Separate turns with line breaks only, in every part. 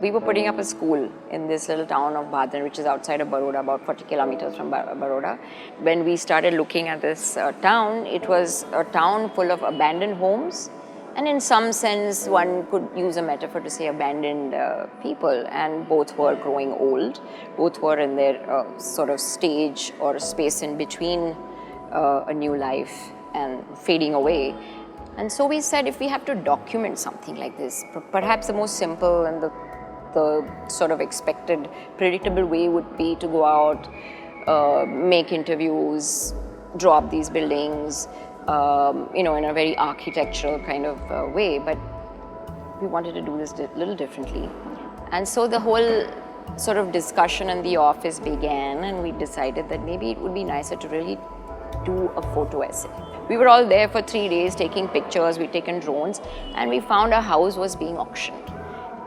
we were putting up a school in this little town of Bhadran, which is outside of Baroda, about 40 kilometers from Baroda. When we started looking at this town, it was a town full of abandoned homes. And in some sense, one could use a metaphor to say abandoned people, and both were growing old. Both were in their sort of stage or space in between a new life and fading away. And so we said, if we have to document something like this, perhaps the most simple and the sort of expected, predictable way would be to go out, make interviews, draw up these buildings, in a very architectural kind of way, but we wanted to do this a little differently. And so the whole sort of discussion in the office began, and we decided that maybe it would be nicer to really do a photo essay. We were all there for 3 days taking pictures, we'd taken drones, and we found our house was being auctioned.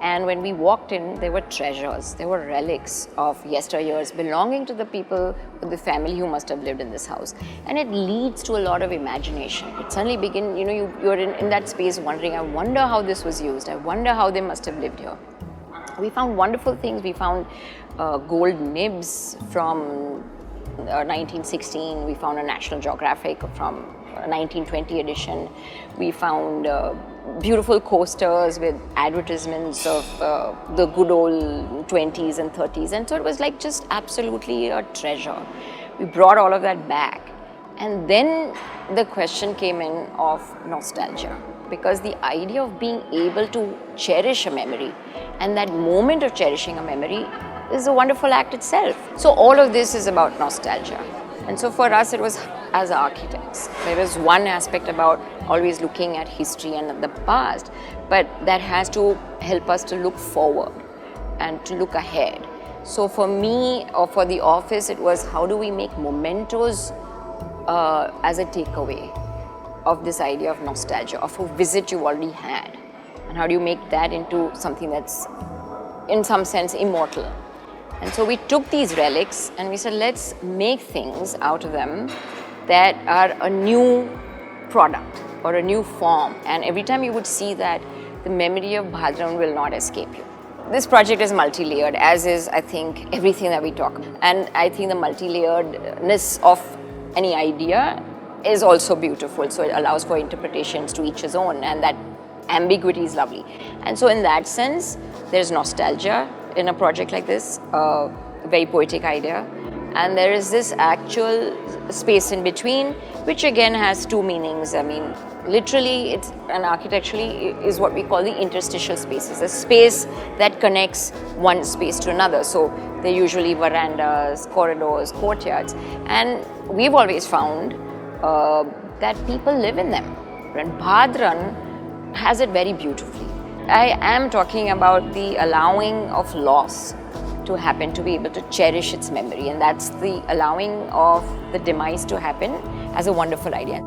And when we walked in, there were treasures, there were relics of yesteryears belonging to the people, the family who must have lived in this house. And it leads to a lot of imagination. It suddenly begins, you're in that space wondering, I wonder how this was used, I wonder how they must have lived here. We found wonderful things. We found gold nibs from 1916. We found a National Geographic from 1920 edition. We found beautiful coasters with advertisements of the good old 20s and 30s, and so it was like just absolutely a treasure. We brought all of that back, and then the question came in of nostalgia, because the idea of being able to cherish a memory and that moment of cherishing a memory is a wonderful act itself. So all of this is about nostalgia. And so for us, it was as architects. There is one aspect about always looking at history and the past, but that has to help us to look forward and to look ahead. So for me, or for the office, it was how do we make mementos as a takeaway of this idea of nostalgia, of a visit you already had, and how do you make that into something that's in some sense immortal. And so we took these relics and we said, let's make things out of them that are a new product or a new form. And every time you would see that, the memory of Bhadran will not escape you. This project is multi-layered, as is, I think, everything that we talk about. And I think the multi-layeredness of any idea is also beautiful. So it allows for interpretations to each his own, and that ambiguity is lovely. And so in that sense, there's nostalgia in a project like this, a very poetic idea. And there is this actual space in between, which again has two meanings. I mean, literally, it's, and architecturally, is what we call the interstitial spaces, a space that connects one space to another. So they're usually verandas, corridors, courtyards. And we've always found that people live in them. And Bhadran has it very beautifully. I am talking about the allowing of loss to happen, to be able to cherish its memory, and that's the allowing of the demise to happen as a wonderful idea.